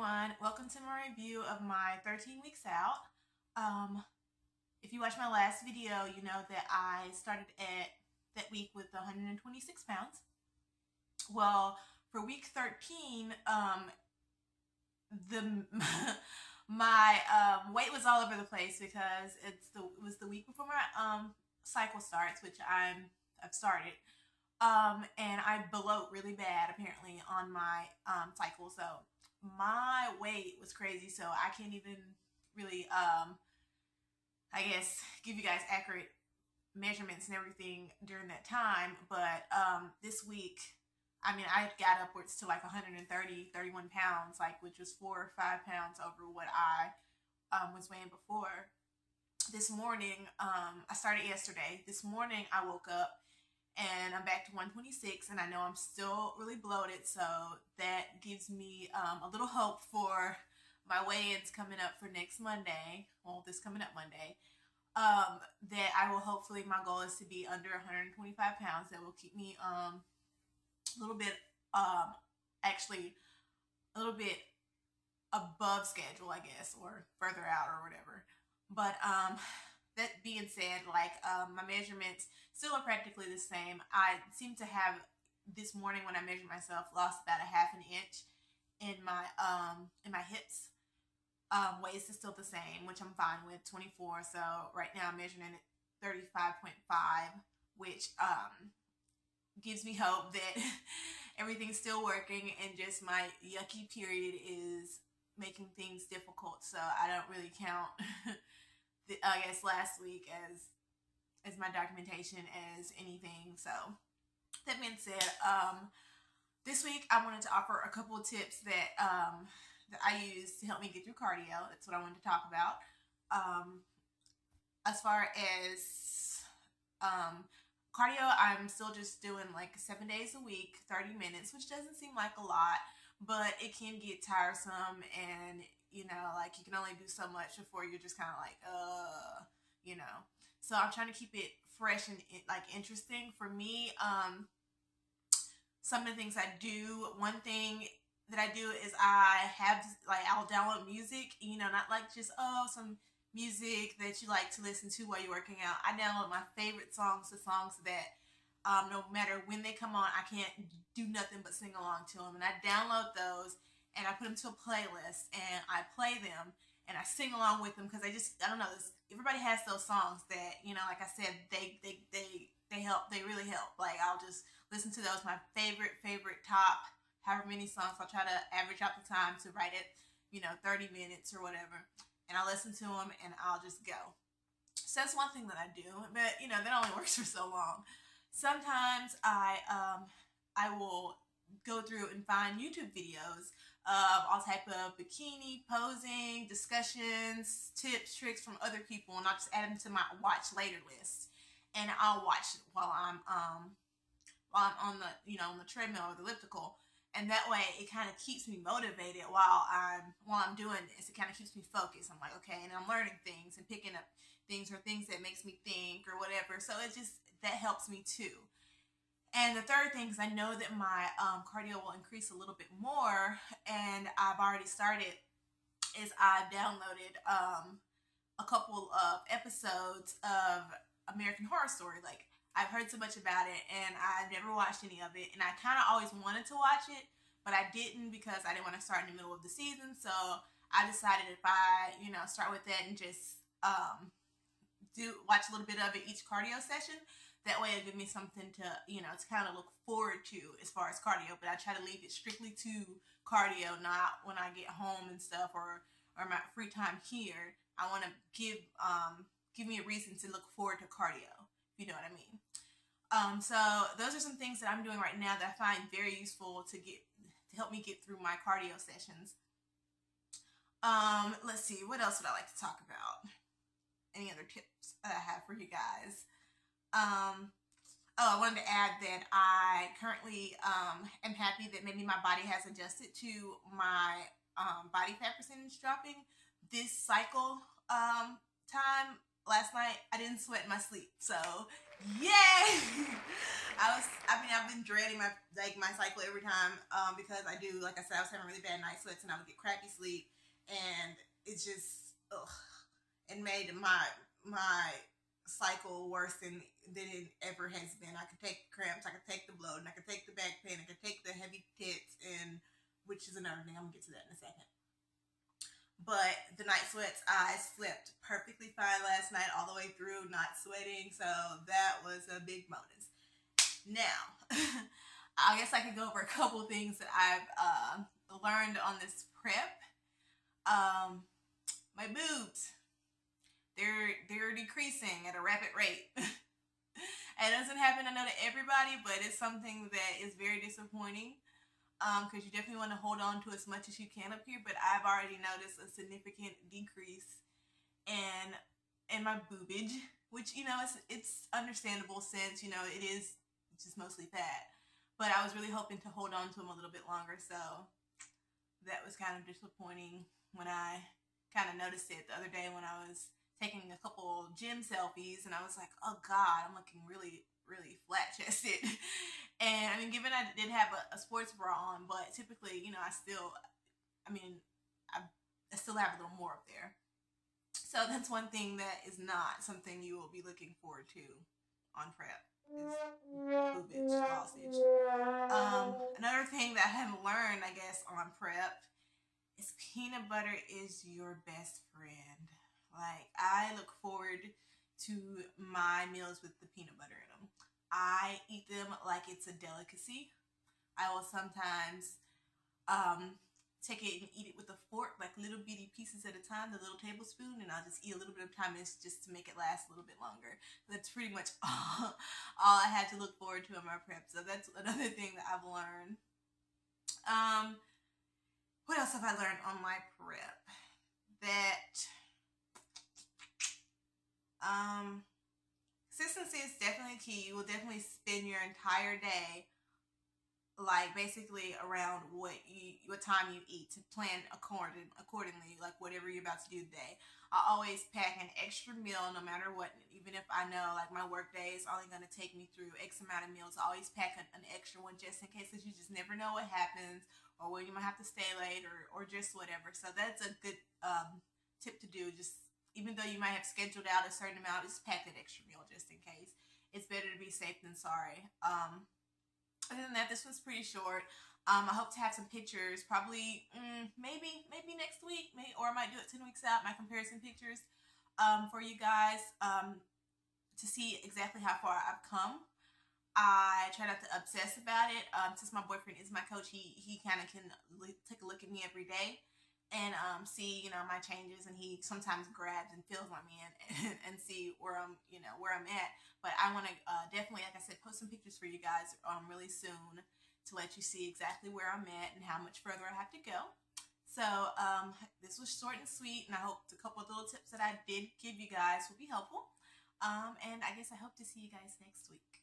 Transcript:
everyone, welcome to my review of my 13 weeks out. If you watched my last video, you know that I started at that week with 126 pounds. Well, for week 13, the my weight was all over the place because it was the week before my cycle starts, which I've started. And I bloat really bad apparently on my cycle, so my weight was crazy. So I can't even really I guess give you guys accurate measurements and everything during that time. But this week, I mean, I got upwards to like 130, 31 pounds, like, which was 4 or 5 pounds over what I was weighing before. This morning, I started yesterday. This morning, I woke up and I'm back to 126, and I know I'm still really bloated, so that gives me a little hope for my weigh-ins coming up for next Monday. Well, this coming up Monday. That I will hopefully, my goal is to be under 125 pounds. That will keep me a little bit, actually, a little bit above schedule, I guess, or further out or whatever. But that being said, like, my measurements still are practically the same. I seem to have, this morning when I measured myself, lost about a half an inch in my hips. Waist is still the same, which I'm fine with, 24. So right now I'm measuring at 35.5, which gives me hope that everything's still working, and just my yucky period is making things difficult. So I don't really count I guess last week as my documentation as anything. So that being said, this week I wanted to offer a couple of tips that that I use to help me get through cardio. That's what I wanted to talk about. As far as cardio, I'm still just doing like 7 days a week, 30 minutes, which doesn't seem like a lot, but it can get tiresome, and like, you can only do so much before you're just kind of like, So I'm trying to keep it fresh and like interesting for me. Some of the things I do, one thing that I do is I'll download music, not like just, some music that you like to listen to while you're working out. I download my favorite songs, the songs that no matter when they come on, I can't do nothing but sing along to them. And I download those and I put them to a playlist and I play them and I sing along with them, because I don't know, everybody has those songs that, like I said, they help, they really help. Like, I'll just listen to those, my favorite top however many songs. I'll try to average out the time to write it, 30 minutes or whatever. And I'll listen to them and I'll just go. So that's one thing that I do, but that only works for so long. Sometimes I will go through and find YouTube videos of all type of bikini posing, discussions, tips, tricks from other people, and I'll just add them to my watch later list. And I'll watch it while I'm on the on the treadmill or the elliptical, and that way it kind of keeps me motivated while I'm doing this. It kind of keeps me focused. I'm like, okay, and I'm learning things and picking up things, or things that makes me think or whatever. So that helps me too. And the third thing is, I know that my cardio will increase a little bit more, and I've already started, is I've downloaded a couple of episodes of American Horror Story. Like, I've heard so much about it, and I've never watched any of it, and I kind of always wanted to watch it, but I didn't, because I didn't want to start in the middle of the season. So I decided if I, start with that and just watch a little bit of it each cardio session, that way it'll give me something to, to kind of look forward to as far as cardio. But I try to leave it strictly to cardio, not when I get home and stuff, or my free time here. I want to give me a reason to look forward to cardio, if you know what I mean. So those are some things that I'm doing right now that I find very useful to help me get through my cardio sessions. Let's see, what else would I like to talk about? Any other tips that I have for you guys? I wanted to add that I currently am happy that maybe my body has adjusted to my body fat percentage dropping this cycle time. last night, I didn't sweat in my sleep. So, yay! I've been dreading my cycle every time, because I do, like I said, I was having really bad night sweats and I would get crappy sleep, and it's just, ugh, it made my cycle worse than it ever has been. I could take the cramps, I could take the bloating, I could take the back pain, I could take the heavy tits, and which is another thing. I'm gonna get to that in a second. But the night sweats, I slept perfectly fine last night, all the way through, not sweating. So that was a big bonus. Now, I guess I could go over a couple things that I've learned on this prep. My boobs, they're decreasing at a rapid rate. It doesn't happen, I know, to everybody, but it's something that is very disappointing. Because you definitely want to hold on to as much as you can up here, but I've already noticed a significant decrease in my boobage, which, it's understandable since, it is just mostly fat. But I was really hoping to hold on to them a little bit longer, so that was kind of disappointing when I kind of noticed it the other day when I was taking a couple gym selfies, and I was like, oh God, I'm looking really, really flat chested. And I mean, given I did have a sports bra on, but typically, I still, I mean, I still have a little more up there. So that's one thing that is not something you will be looking forward to on prep, is boobage, sausage. Another thing that I have learned, I guess, on prep is peanut butter is your best friend. Like, I look forward to my meals with the peanut butter in them. I eat them like it's a delicacy. I will sometimes take it and eat it with a fork, like little bitty pieces at a time, the little tablespoon, and I'll just eat a little bit of time, and it's just to make it last a little bit longer. That's pretty much all I had to look forward to in my prep. So that's another thing that I've learned. What else have I learned on my prep? That consistency is definitely key. You will definitely spend your entire day, like, basically around what time you eat, to plan accordingly, like whatever you're about to do today. I always pack an extra meal no matter what, even if I know like my work day is only going to take me through X amount of meals. I always pack an extra one just in case, because you just never know what happens, or when you might have to stay late, or just whatever. So that's a good tip to do. Just, even though you might have scheduled out a certain amount, just pack that extra meal just in case. It's better to be safe than sorry. Other than that, this was pretty short. I hope to have some pictures, probably maybe next week, or I might do it 10 weeks out, my comparison pictures for you guys to see exactly how far I've come. I try not to obsess about it. Since my boyfriend is my coach, he kind of can take a look at me every day and see, my changes, and he sometimes grabs and feels on me and see where I'm at. But I want to definitely, like I said, post some pictures for you guys really soon to let you see exactly where I'm at and how much further I have to go. So this was short and sweet, and I hope a couple of little tips that I did give you guys will be helpful. And I guess I hope to see you guys next week.